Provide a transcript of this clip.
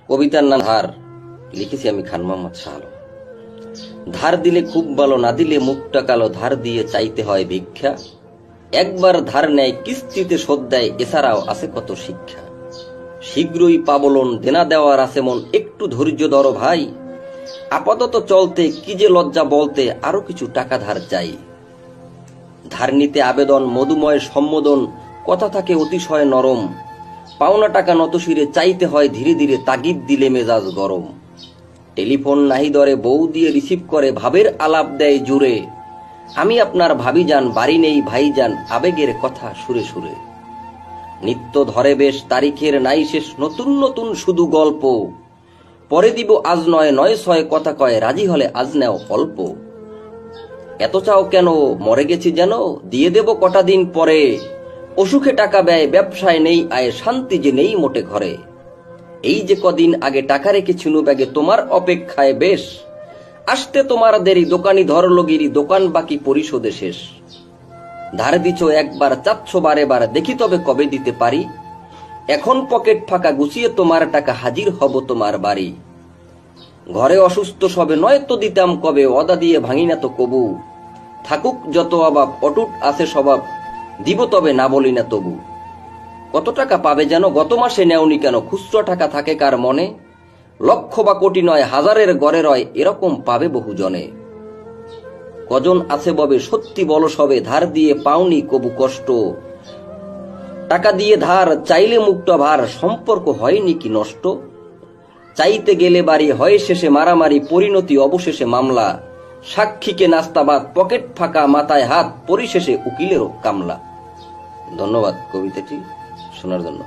কবিতার নাম ধার, লিখেছি আমি খান মোহাম্মদ শাহ আলম। ধার দিলে খুব ভালো, না দিলে মুখটা কালো। ধার দিয়ে চাইতে হয় ভিক্ষা, একবার ধার নেয় কিস্তিতে শোধ দেয়, এছাড়াও আছে কত শিক্ষা। শীঘ্রই পাবলন, দেনা দেওয়ার আছে মন, একটু ধৈর্য ধরো ভাই। আপাতত চলতে কি যে লজ্জা বলতে, আরো কিছু টাকা ধার চাই। ধার নিতে আবেদন, মধুময় সম্বোধন, কথা থাকে অতিশয় নরম। পাওনা টাকা নতশিরে চাইতে হয় ধীরে ধীরে, তাগিদ দিলে মেজাজ গরম। টেলিফোন নাহি ধরে, বউ দিয়ে রিসিভ করে, ভাবের আলাপ দেয় জুড়ে। আমি আপনার ভাবি যান, বাড়ি নেই ভাই যান, আবেগের কথা সুরে সুরে। নিত্য ধরে বেশ, তারিখের নাই শেষ, নতুন নতুন শুধু গল্প। পরে দিব আজ নয়, নয় ছয় কথা কয়, রাজি হলে আজ নেও অল্প। এত চাও কেন, মরে গেছি যেন, দিয়ে দেব কটা দিন পরে। অসুখে টাকা ব্যয়, ব্যবসায় নেই আয়, শান্তি যে নেই মোটে ঘরে। এই যে কদিন আগে টাকা রেখেছিনু ব্যাগে, তোমার অপেক্ষায় বেশ। আসতে তোমার দেরি, দোকানি ধরলগিরি, দোকান বাকি পরিশোধে শেষ। ধার দিছ একবার, চাচ্ছ বারে বার, দেখি তবে কবে দিতে পারি। এখন পকেট ফাঁকা, গুছিয়ে তোমার টাকা, হাজির হব তোমার বাড়ি। ঘরে অসুস্থ সবে, নয় তো দিতাম কবে, অদা দিয়ে ভাঙি না তো কবু। থাকুক যত অভাব, অটুট আছে স্বভাব, দিব তবে না বলি না তবু। কত টাকা পাবে যেন, গত মাসে নেওনি কেন, খুচরো টাকা থাকে কার মনে। লক্ষ বা কোটি নয়, হাজারের গড়ে রয়, এরকম পাবে বহু জনে। কজন আছে ববে, সত্যি বলো সবে, ধার দিয়ে পাওনি কবু কষ্ট। টাকা দিয়ে ধার চাইলে মুক্ত ভার, সম্পর্ক হয়নি কি নষ্ট। চাইতে গেলে বাড়ি, হয় শেষে মারামারি, পরিণতি অবশেষে মামলা। সাক্ষীকে নাস্তাবাদ, পকেট ফাঁকা, মাথায় হাত, পরিশেষে উকিলেরও কামলা। ধন্যবাদ কবিতাটি শোনার জন্য।